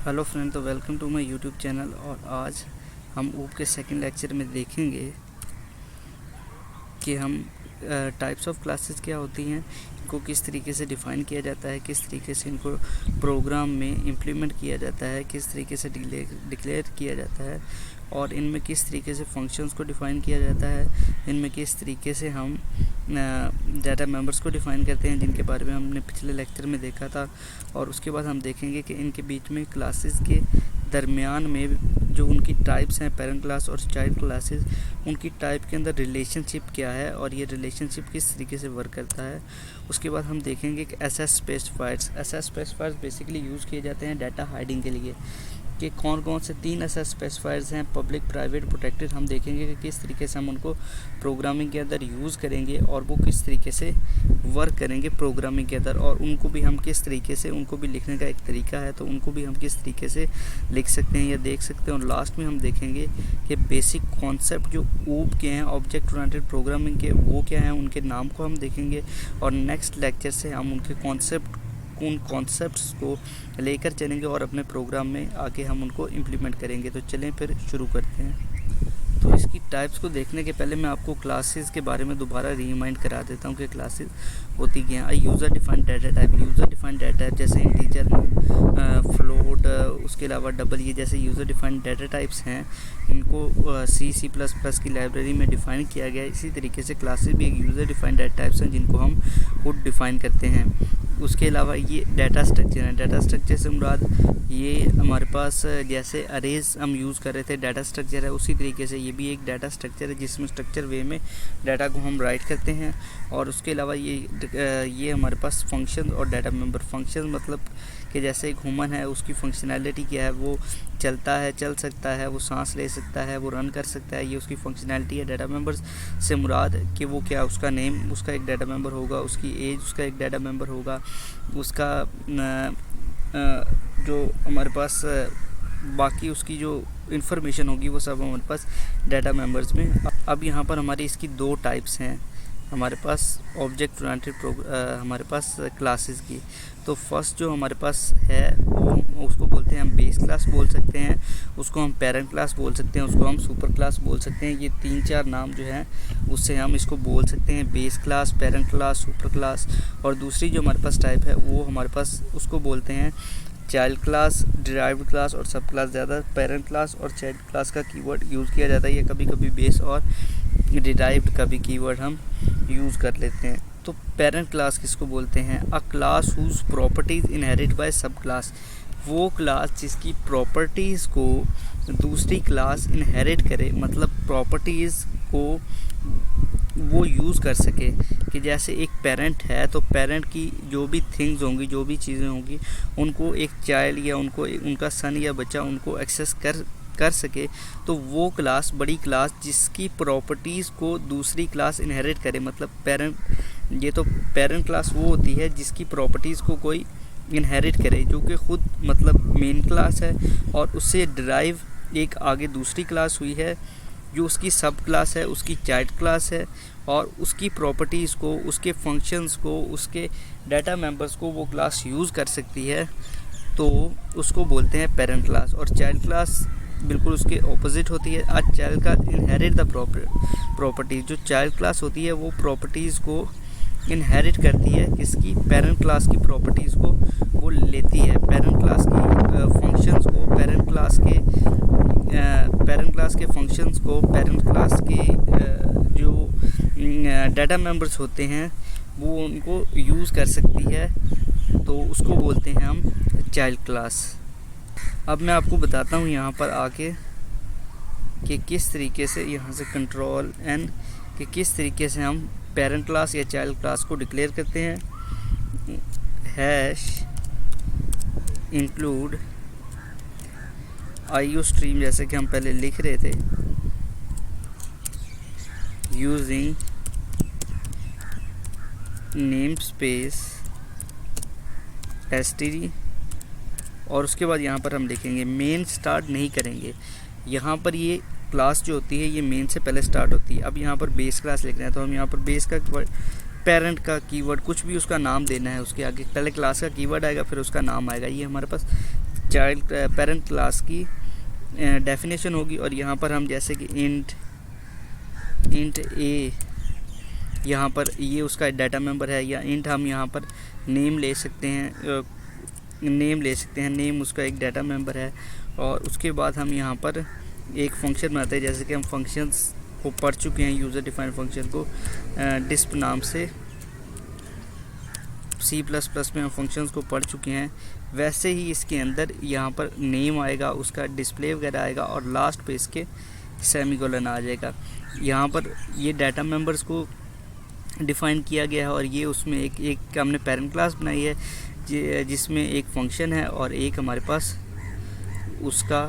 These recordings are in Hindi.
हेलो फ्रेंड, तो welcome to my YouTube channel. और आज हम ऊप के सेकंड लेक्चर में देखेंगे कि हम टाइप्स ऑफ क्लासेस क्या होती हैं, इनको किस तरीके से डिफ़ाइन किया जाता है, किस तरीके से इनको प्रोग्राम में इम्प्लीमेंट किया जाता है, किस तरीके से डिक्लेयर किया जाता है, और इनमें किस तरीके से फंक्शंस को डिफ़ाइन किया जाता है, इनमें किस तरीके से हम डाटा मेंबर्स को डिफ़ाइन करते हैं, जिनके बारे में हमने पिछले लेक्चर में देखा था। और उसके बाद हम देखेंगे कि इनके बीच में क्लासेस के दरमियान में जो उनकी टाइप्स हैं, पेरेंट क्लास और चाइल्ड क्लासेस, उनकी टाइप के अंदर रिलेशनशिप क्या है और ये रिलेशनशिप किस तरीके से वर्क करता है। उसके बाद हम देखेंगे कि एसएस स्पेसिफायर्स बेसिकली यूज़ किए जाते हैं डाटा हाइडिंग के लिए, कि कौन कौन से 3 ऐसे स्पेसिफायर्स हैं, पब्लिक, प्राइवेट, प्रोटेक्टेड। हम देखेंगे कि किस तरीके से हम उनको प्रोग्रामिंग के अंदर यूज़ करेंगे और वो किस तरीके से वर्क करेंगे प्रोग्रामिंग के अंदर, और उनको भी हम किस तरीके से, उनको भी लिखने का एक तरीका है तो उनको भी हम किस तरीके से लिख सकते हैं या देख सकते हैं। और लास्ट में हम देखेंगे कि बेसिक कॉन्सेप्ट जो ऊप के हैं, ऑब्जेक्ट ओरिएंटेड प्रोग्रामिंग के, वो क्या हैं, उनके नाम को हम देखेंगे। और नेक्स्ट लेक्चर से हम उन कॉन्सेप्ट्स को लेकर चलेंगे और अपने प्रोग्राम में आके हम उनको इम्प्लीमेंट करेंगे। तो चलें फिर शुरू करते हैं। तो इसकी टाइप्स को देखने के पहले मैं आपको क्लासेस के बारे में दोबारा रिमाइंड करा देता हूँ कि क्लासेस होती क्या हैं। यूज़र डिफाइंड डाटा टाइप जैसे इंटीजर, फ्लोट, उसके अलावा डबल, ये जैसे यूज़र डिफाइंड डाटा टाइप्स हैं, इनको C++ की लाइब्रेरी में डिफ़ाइन किया गया है। इसी तरीके से क्लासेस भी एक यूज़र डिफाइंड डाटा टाइप्स हैं जिनको हम खुद डिफ़ाइन करते हैं। उसके अलावा ये डाटा स्ट्रक्चर है। डाटा स्ट्रक्चर से मुराद ये हमारे पास जैसे अरेज हम यूज़ कर रहे थे, डाटा स्ट्रक्चर है, उसी तरीके से ये भी एक डाटा स्ट्रक्चर है जिसमें स्ट्रक्चर वे में डाटा को हम राइट करते हैं। और उसके अलावा ये हमारे पास फंक्शन और डाटा मेंबर। फंक्शन मतलब कि जैसे एक ह्यूमन है, उसकी फंक्शनैलिटी क्या है, वो चलता है, चल सकता है, वो सांस ले सकता है, वो रन कर सकता है, ये उसकी फंक्शनैलिटी है। डाटा मेंबर्स से मुराद कि वो क्या, उसका नेम उसका एक डाटा मेंबर होगा, उसकी एज उसका एक डाटा मेंबर होगा, उसका जो हमारे पास बाकी उसकी जो इन्फॉर्मेशन होगी वो सब हमारे पास डाटा मेंबर्स में। अब यहाँ पर हमारी इसकी 2 टाइप्स हैं हमारे पास ऑब्जेक्ट ओरिएंटेड हमारे पास क्लासेस की। तो फर्स्ट जो हमारे पास है वो उसको बोलते हैं हम बेस क्लास बोल सकते हैं, उसको हम पेरेंट क्लास बोल सकते हैं, उसको हम सुपर क्लास बोल सकते हैं। ये 3-4 नाम जो हैं उससे हम इसको बोल सकते हैं, base class, parent class, super class. और दूसरी जो हमारे पास टाइप है वो हमारे पास उसको बोलते हैं चाइल्ड क्लास, डिराइव्ड क्लास और सब क्लास। ज़्यादा पेरेंट क्लास और चाइल्ड क्लास का कीवर्ड यूज़ किया जाता है, ये कभी कभी बेस और डिराइव्ड का भी कीवर्ड हम यूज़ कर लेते हैं। तो पेरेंट क्लास किसको बोलते हैं? A class whose properties inherit by sub class. वो क्लास जिसकी प्रॉपर्टीज़ को दूसरी क्लास इनहेरिट करे, मतलब प्रॉपर्टीज़ को वो यूज़ कर सके। कि जैसे एक पेरेंट है तो पेरेंट की जो भी थिंग्स होंगी, जो भी चीज़ें होंगी, उनको एक चाइल्ड या उनका सन या बच्चा उनको एक्सेस कर सके। तो वो क्लास, बड़ी क्लास जिसकी प्रॉपर्टीज़ को दूसरी क्लास इनहेरिट करे, मतलब पेरेंट क्लास वो होती है जिसकी प्रॉपर्टीज़ को कोई इनहेरिट करे, जो कि ख़ुद मतलब मेन क्लास है और उससे डिराइव एक आगे दूसरी क्लास हुई है जो उसकी सब क्लास है, उसकी चाइल्ड क्लास है, और उसकी प्रॉपर्टीज़ को, उसके फंक्शंस को, उसके डाटा मेंबर्स को वो क्लास यूज़ कर सकती है, तो उसको बोलते हैं पेरेंट क्लास। और चाइल्ड क्लास बिल्कुल उसके ऑपोजिट होती है। आज child class inherit the properties. जो चाइल्ड क्लास होती है वो प्रॉपर्टीज़ को इनहेरिट करती है, किसकी? पेरेंट क्लास की प्रॉपर्टीज़ को वो लेती है, पेरेंट क्लास की फंक्शंस को, पेरेंट क्लास के फंक्शंस को, पेरेंट क्लास के जो डाटा मेंबर्स होते हैं वो उनको यूज़ कर सकती है, तो उसको बोलते हैं हम चाइल्ड क्लास। अब मैं आपको बताता हूँ यहाँ पर आके कि किस तरीके से यहाँ से कंट्रोल एन कि किस तरीके से हम पेरेंट क्लास या चाइल्ड क्लास को डिक्लेयर करते हैं। हैश इंक्लूड IO स्ट्रीम, जैसे कि हम पहले लिख रहे थे, यूजिंग नेम स्पेस std। और उसके बाद यहाँ पर हम लिखेंगे मेन स्टार्ट नहीं करेंगे। यहाँ पर ये क्लास जो होती है ये मेन से पहले स्टार्ट होती है। अब यहाँ पर बेस क्लास लिख रहे हैं तो हम यहाँ पर बेस का पेरेंट का कीवर्ड कुछ भी उसका नाम देना है, उसके आगे पहले क्लास का कीवर्ड आएगा फिर उसका नाम आएगा। ये हमारे पास चाइल्ड पेरेंट क्लास की डेफिनेशन होगी। और यहाँ पर हम जैसे कि इंट ए, यहाँ पर ये उसका डाटा मेंबर है, या इंट हम यहाँ पर नेम ले सकते हैं, नेम उसका एक डाटा मेंबर है। और उसके बाद हम यहाँ पर एक फंक्शन बनाते हैं, जैसे कि हम फंक्शंस को पढ़ चुके हैं, यूज़र डिफाइंड फंक्शन को डिस्प नाम से C++ में हम फंक्शंस को पढ़ चुके हैं। वैसे ही इसके अंदर यहाँ पर नेम आएगा, उसका डिस्प्ले वगैरह आएगा, और लास्ट पे इसके सेमीकोलन आ जाएगा। यहाँ पर ये डाटा मेंबर्स को डिफ़ाइन किया गया है, और ये उसमें एक हमने पेरेंट क्लास बनाई है जिसमें एक फंक्शन है और एक हमारे पास उसका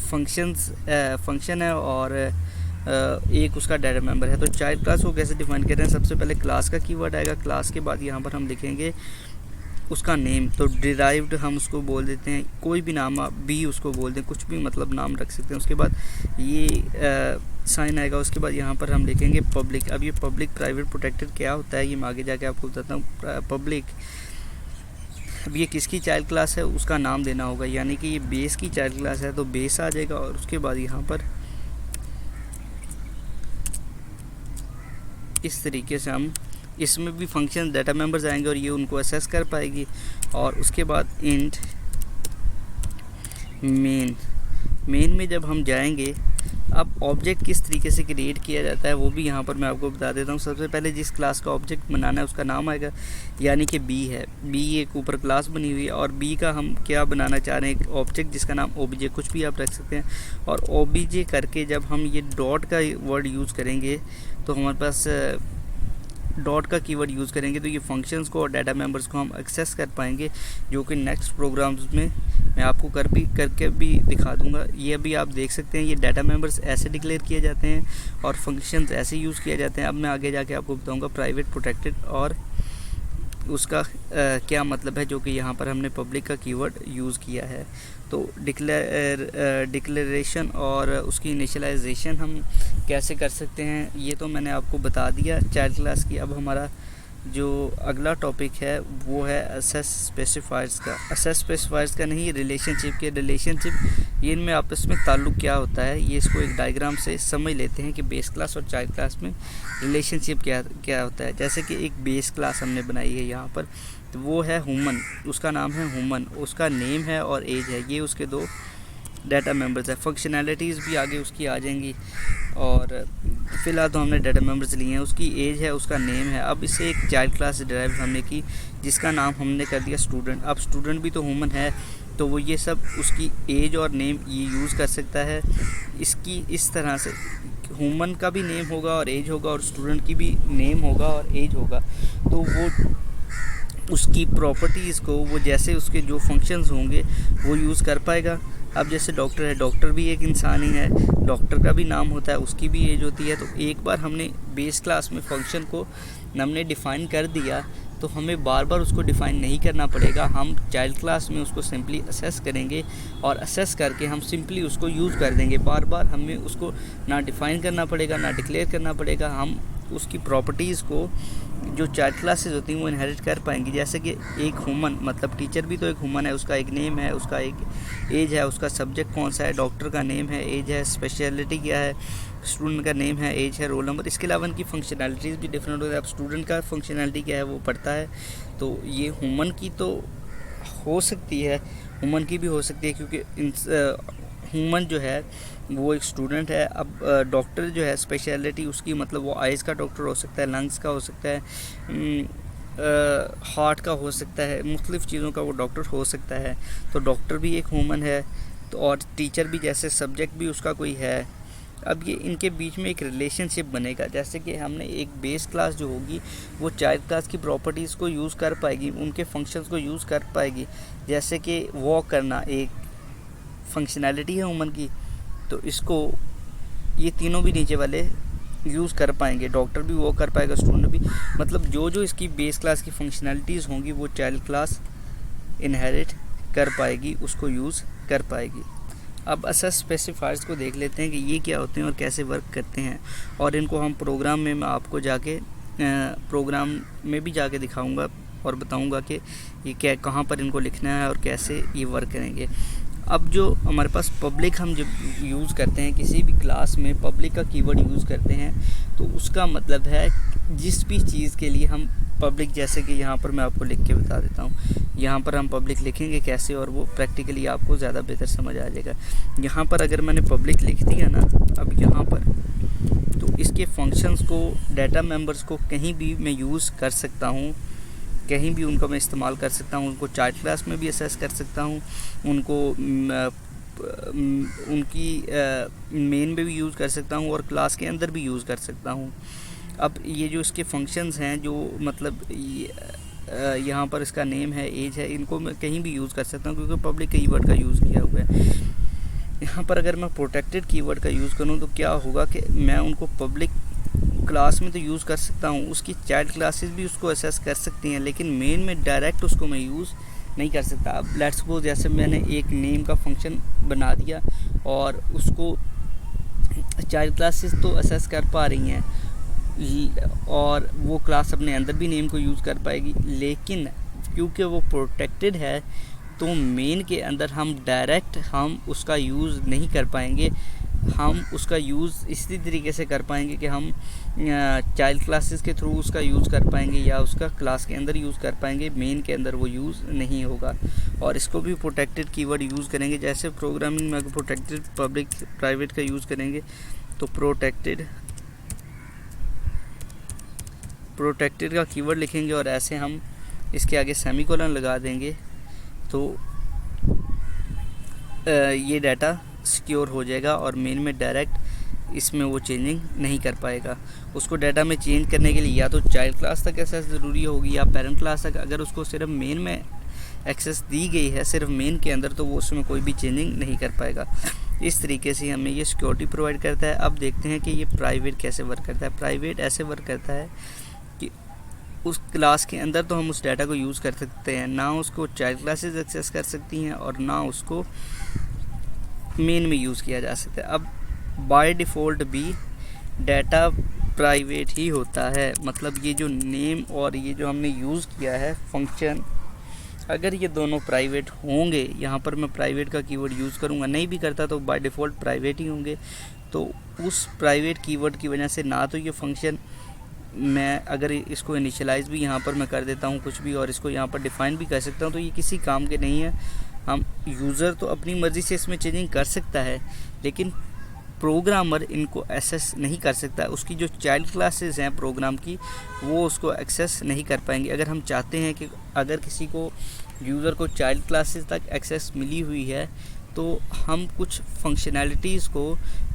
फंक्शन है और एक उसका डाटा मेंबर है। तो चाइल्ड क्लास को कैसे डिफाइन कर रहे हैं, सबसे पहले क्लास का कीवर्ड आएगा, क्लास के बाद यहाँ पर हम लिखेंगे उसका नेम। तो डिराइव्ड हम उसको बोल देते हैं, कोई भी नाम आप भी उसको बोल दें, कुछ भी मतलब नाम रख सकते हैं। उसके बाद ये साइन आएगा, उसके बाद यहाँ पर हम लिखेंगे पब्लिक। अब ये पब्लिक प्राइवेट प्रोटेक्टेड क्या होता है ये मैं आगे जाके आपको बताता हूँ। पब्लिक, अब ये किसकी चाइल्ड क्लास है उसका नाम देना होगा, यानी कि ये बेस की चाइल्ड क्लास है तो बेस आ जाएगा। और उसके बाद यहाँ पर इस तरीके से हम इसमें भी फंक्शन डाटा मेंबर्स आएंगे और ये उनको असेस कर पाएगी। और उसके बाद इंट मेन में जब हम जाएंगे, अब ऑब्जेक्ट किस तरीके से क्रिएट किया जाता है वो भी यहाँ पर मैं आपको बता देता हूँ। सबसे पहले जिस क्लास का ऑब्जेक्ट बनाना है उसका नाम आएगा, यानी कि बी है, बी एक ऊपर क्लास बनी हुई है, और बी का हम क्या बनाना चाह रहे हैं, एक ऑब्जेक्ट जिसका नाम ओबीजे, कुछ भी आप रख सकते हैं। और ओबीजे करके जब हम ये डॉट का वर्ड यूज़ करेंगे तो हमारे पास डॉट का कीवर्ड यूज़ करेंगे तो ये फंक्शंस को और डाटा मेंबर्स को हम एक्सेस कर पाएंगे, जो कि नेक्स्ट प्रोग्राम्स में मैं आपको करके भी दिखा दूंगा। ये अभी आप देख सकते हैं, ये डाटा मेंबर्स ऐसे डिक्लेयर किए जाते हैं और फंक्शंस ऐसे यूज़ किए जाते हैं। अब मैं आगे जाके आपको बताऊंगा प्राइवेट प्रोटेक्टेड और उसका क्या मतलब है, जो कि यहाँ पर हमने पब्लिक का कीवर्ड यूज़ किया है। तो डिक्लेरेशन और उसकी इनिशियलाइजेशन हम कैसे कर सकते हैं ये तो मैंने आपको बता दिया चाइल्ड क्लास की। अब हमारा जो अगला टॉपिक है वो है असेस स्पेसिफायर्स का। असेस स्पेसिफायर्स का नहीं, रिलेशनशिप के। रिलेशनशिप ये इनमें आपस में ताल्लुक़ क्या होता है, ये इसको एक डायग्राम से समझ लेते हैं कि बेस क्लास और चाइल्ड क्लास में रिलेशनशिप क्या होता है। जैसे कि एक बेस क्लास हमने बनाई है यहाँ पर, तो वो है ह्यूमन, उसका नाम है ह्यूमन, उसका नेम है और एज है, ये उसके दो डाटा मेंबर्स है। फंक्शनैलिटीज़ भी आगे उसकी आ जाएंगी, और फ़िलहाल तो हमने डाटा मेंबर्स लिए हैं। उसकी एज है, उसका नेम है। अब इसे एक चाइल्ड क्लास से डिराइव हमने की, जिसका नाम हमने कर दिया स्टूडेंट। अब स्टूडेंट भी तो ह्यूमन है, तो वो ये सब उसकी एज और नेम ये यूज़ कर सकता है। इसकी इस तरह से ह्यूमन का भी नेम होगा और एज होगा, और स्टूडेंट की भी नेम होगा और एज होगा। तो वो उसकी प्रॉपर्टीज़ को वो जैसे उसके जो फंक्शंस होंगे वो यूज़ कर पाएगा। अब जैसे डॉक्टर है, डॉक्टर भी एक इंसान ही है, डॉक्टर का भी नाम होता है, उसकी भी एज होती है। तो एक बार हमने बेस क्लास में फंक्शन को हमने डिफ़ाइन कर दिया तो हमें बार बार उसको डिफ़ाइन नहीं करना पड़ेगा। हम चाइल्ड क्लास में उसको सिंपली असेस करेंगे और असेस करके हम सिंपली उसको यूज़ कर देंगे। बार बार हमें उसको ना डिफ़ाइन करना पड़ेगा ना डिक्लेयर करना पड़ेगा। हम उसकी प्रॉपर्टीज़ को जो चाइल्ड क्लासेस होती हैं वो इनहेरिट कर पाएंगी। जैसे कि एक ह्यूमन, मतलब टीचर भी तो एक ह्यूमन है, उसका एक नेम है, उसका एक एज है, उसका सब्जेक्ट कौन सा है, डॉक्टर का नेम है, एज है, स्पेशलिटी क्या है, स्टूडेंट का नेम है, एज है, रोल नंबर। इसके अलावा इनकी फंक्शनैलिटीज़ भी डिफरेंट होती है। अब स्टूडेंट का फंक्शनैलिटी क्या है वो पढ़ता है, तो ये ह्यूमन की तो हो सकती है, ह्यूमन की भी हो सकती है, क्योंकि ह्यूमन जो है वो एक स्टूडेंट है। अब डॉक्टर जो है स्पेशलिटी उसकी, मतलब वो आइज़ का डॉक्टर हो सकता है, लंग्स का हो सकता है, हार्ट का हो सकता है, मुख्तलिफ़ चीज़ों का वो डॉक्टर हो सकता है। तो डॉक्टर भी एक ह्यूमन है, तो और टीचर भी जैसे सब्जेक्ट भी उसका कोई है। अब ये इनके बीच में एक रिलेशनशिप बनेगा। जैसे कि हमने एक बेस क्लास जो होगी वो चाइल्ड क्लास की प्रॉपर्टीज़ को यूज़ कर पाएगी, उनके फंक्शंस को यूज़ कर पाएगी। जैसे कि वॉक करना एक फंक्शनैलिटी है ह्यूमन की, तो इसको ये तीनों भी नीचे वाले यूज़ कर पाएंगे। डॉक्टर भी वो कर पाएगा, स्टूडेंट भी, मतलब जो जो इसकी बेस क्लास की फंक्शनैलिटीज़ होंगी वो चाइल्ड क्लास इनहेरिट कर पाएगी, उसको यूज़ कर पाएगी। अब असेस स्पेसिफायर्स को देख लेते हैं कि ये क्या होते हैं और कैसे वर्क करते हैं, और इनको हम प्रोग्राम में मैं आपको जाके प्रोग्राम में भी जाके दिखाऊंगा और बताऊंगा कि ये क्या कहाँ पर इनको लिखना है और कैसे ये वर्क करेंगे। अब जो हमारे पास पब्लिक हम जब यूज़ करते हैं किसी भी क्लास में पब्लिक का कीवर्ड यूज़ करते हैं तो उसका मतलब है जिस भी चीज़ के लिए हम पब्लिक, जैसे कि यहाँ पर मैं आपको लिख के बता देता हूँ, यहाँ पर हम पब्लिक लिखेंगे कैसे और वो प्रैक्टिकली आपको ज़्यादा बेहतर समझ आ जाएगा। यहाँ पर अगर मैंने पब्लिक लिख दिया ना, अब यहाँ पर तो इसके फंक्शंस को, डाटा मेंबर्स को कहीं भी मैं यूज़ कर सकता हूँ, कहीं भी उनका मैं इस्तेमाल कर सकता हूँ। उनको चाइल्ड क्लास में भी असेस कर सकता हूँ, उनको उनकी मेन में भी यूज़ कर सकता हूँ और क्लास के अंदर भी यूज़ कर सकता हूँ। अब ये जो इसके फंक्शंस हैं, जो मतलब यहाँ पर इसका नेम है, एज है, इनको मैं कहीं भी यूज़ कर सकता हूँ क्योंकि पब्लिक कीवर्ड का यूज़ किया हुआ है। यहाँ पर अगर मैं प्रोटेक्टेड कीवर्ड का यूज़ करूँ तो क्या होगा कि मैं उनको पब्लिक क्लास में तो यूज़ कर सकता हूँ, उसकी चाइल्ड क्लासेस भी उसको असेस कर सकती हैं, लेकिन मेन में डायरेक्ट उसको मैं यूज़ नहीं कर सकता। अब लेट्स सपोज जैसे मैंने एक नेम का फंक्शन बना दिया और उसको चाइल्ड क्लासेस तो असेस कर पा रही हैं और वो क्लास अपने अंदर भी नेम को यूज़ कर पाएगी, लेकिन क्योंकि वो प्रोटेक्टेड है तो मेन के अंदर हम डायरेक्ट हम उसका यूज़ नहीं कर पाएंगे। हम उसका यूज़ इसी तरीके से कर पाएंगे कि हम चाइल्ड क्लासेस के थ्रू उसका यूज़ कर पाएंगे या उसका क्लास के अंदर यूज़ कर पाएंगे, मेन के अंदर वो यूज़ नहीं होगा। और इसको भी प्रोटेक्टेड कीवर्ड यूज़ करेंगे, जैसे प्रोग्रामिंग में अगर प्रोटेक्टेड पब्लिक प्राइवेट का यूज़ करेंगे तो प्रोटेक्टेड का कीवर्ड लिखेंगे और ऐसे हम इसके आगे सेमीकोलन लगा देंगे तो ये डाटा सिक्योर हो जाएगा और मेन में डायरेक्ट इसमें वो चेंजिंग नहीं कर पाएगा। उसको डाटा में चेंज करने के लिए या तो चाइल्ड क्लास तक एक्सेस ज़रूरी होगी या पेरेंट क्लास तक। अगर उसको सिर्फ मेन में एक्सेस दी गई है, सिर्फ मेन के अंदर, तो वो उसमें कोई भी चेंजिंग नहीं कर पाएगा। इस तरीके से हमें ये सिक्योरिटी प्रोवाइड करता है। अब देखते हैं कि ये प्राइवेट कैसे वर्क करता है। प्राइवेट ऐसे वर्क करता है कि उस क्लास के अंदर तो हम उस डाटा को यूज़ कर सकते हैं, ना उसको चाइल्ड क्लासेस एक्सेस कर सकती हैं और ना उसको मेन में यूज़ किया जा सकता है। अब बाय डिफ़ॉल्ट भी डाटा प्राइवेट ही होता है, मतलब ये जो नेम और ये जो हमने यूज़ किया है फंक्शन, अगर ये दोनों प्राइवेट होंगे, यहाँ पर मैं प्राइवेट का कीवर्ड यूज़ करूँगा, नहीं भी करता तो बाय डिफ़ॉल्ट प्राइवेट ही होंगे। तो उस प्राइवेट कीवर्ड की वजह से ना तो ये फंक्शन, मैं अगर इसको इनिशियलाइज़ भी यहाँ पर मैं कर देता हूँ कुछ भी और इसको यहाँ पर डिफ़ाइन भी कर सकता हूँ, तो ये किसी काम के नहीं है। हम यूज़र तो अपनी मर्ज़ी से इसमें चेंजिंग कर सकता है, लेकिन प्रोग्रामर इनको एक्सेस नहीं कर सकता। उसकी जो चाइल्ड क्लासेस हैं प्रोग्राम की, वो उसको एक्सेस नहीं कर पाएंगे। अगर हम चाहते हैं कि अगर किसी को यूज़र को चाइल्ड क्लासेस तक एक्सेस मिली हुई है तो हम कुछ फंक्शनैलिटीज़ को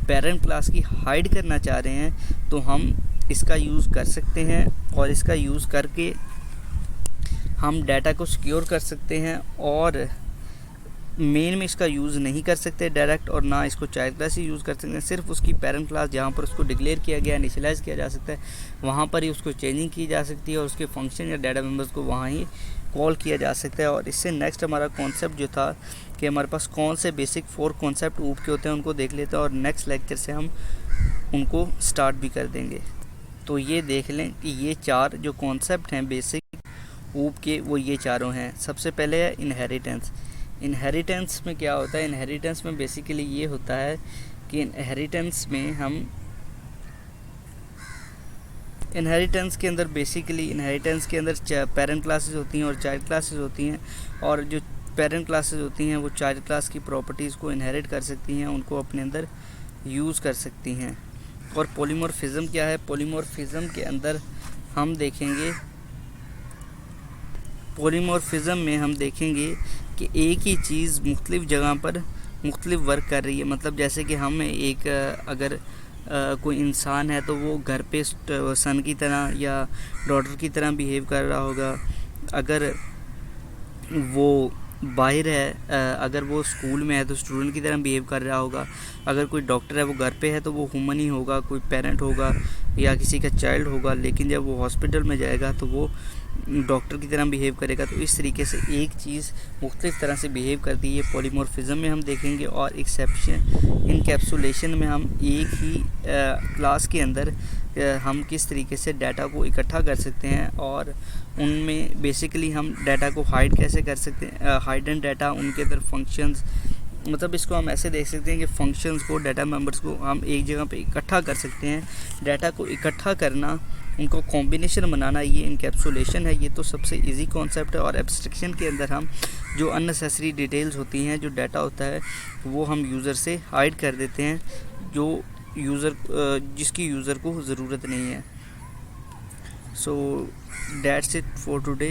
पेरेंट क्लास की हाइड करना चाह रहे हैं तो हम इसका यूज़ कर सकते हैं और इसका यूज़ करके हम डाटा को सिक्योर कर सकते हैं और मेन में इसका यूज़ नहीं कर सकते डायरेक्ट, और ना इसको चाइल्ड क्लास ही यूज़ कर सकते हैं। सिर्फ उसकी पेरेंट क्लास जहाँ पर उसको डिक्लेयर किया गया, इनिशियलाइज़ किया जा सकता है, वहाँ पर ही उसको चेंजिंग की जा सकती है और उसके फंक्शन या डाटा मेंबर्स को वहाँ ही कॉल किया जा सकता है। और इससे नेक्स्ट हमारा कॉन्सेप्ट जो था कि हमारे पास कौन से बेसिक 4 कॉन्सेप्ट ऊप के होते हैं उनको देख लेते हैं और नेक्स्ट लेक्चर से हम उनको स्टार्ट भी कर देंगे। तो ये देख लें कि ये 4 जो कॉन्सेप्ट हैं बेसिक ऊप के, वो ये चारों हैं। सबसे पहले है इनहेरिटेंस। इनहेरिटेंस में क्या होता है? इनहेरिटेंस में बेसिकली ये होता है कि इनहेरिटेंस में हम इनहेरिटेंस के अंदर बेसिकली इनहेरिटेंस के अंदर पेरेंट क्लासेस होती हैं और चाइल्ड क्लासेस होती हैं, और जो पेरेंट क्लासेस होती हैं वो चाइल्ड क्लास की प्रॉपर्टीज़ को इनहेरिट कर सकती हैं, उनको अपने अंदर यूज़ कर सकती हैं। और पॉलीमॉर्फिज्म क्या है? पॉलीमॉर्फिज्म के अंदर हम देखेंगे, पॉलीमॉर्फिज्म में हम देखेंगे कि एक ही चीज़ मुख्तलिफ़ जगह पर मुख्तलिफ वर्क कर रही है। मतलब जैसे कि हम एक अगर कोई इंसान है तो वो घर पे सन की तरह या डॉटर की तरह बिहेव कर रहा होगा, अगर वो बाहर है, अगर वो स्कूल में है तो स्टूडेंट की तरह बिहेव कर रहा होगा, अगर कोई डॉक्टर है वो घर पे है तो वो ह्यूमन ही होगा, कोई पेरेंट होगा या किसी का चाइल्ड होगा, लेकिन जब वो हॉस्पिटल में जाएगा तो वो डॉक्टर की तरह बिहेव करेगा। तो इस तरीके से एक चीज़ मुख्तलिफ़ तरह से बिहेव करती है। पॉलीमॉर्फिज्म में हम देखेंगे और एक्सेप्शन इनकैप्सुलेशन में हम एक ही क्लास के अंदर हम किस तरीके से डाटा को इकट्ठा कर सकते हैं और उनमें बेसिकली हम डाटा को हाइड कैसे कर सकते हैं। हाइडन डाटा, उनके अंदर फंक्शंस, मतलब इसको हम ऐसे देख सकते हैं कि फंक्शंस को, डाटा मेंबर्स को हम एक जगह पे इकट्ठा कर सकते हैं। डाटा को इकट्ठा करना, उनको कॉम्बिनेशन बनाना, ये इनकैप्सुलेशन है। ये तो सबसे इजी कॉन्सेप्ट है। और एब्स्ट्रैक्शन के अंदर हम जो अननेसेसरी डिटेल्स होती हैं, जो डाटा होता है, वो हम यूज़र से हाइड कर देते हैं, जो जिसकी यूज़र को ज़रूरत नहीं है। So that's it for today.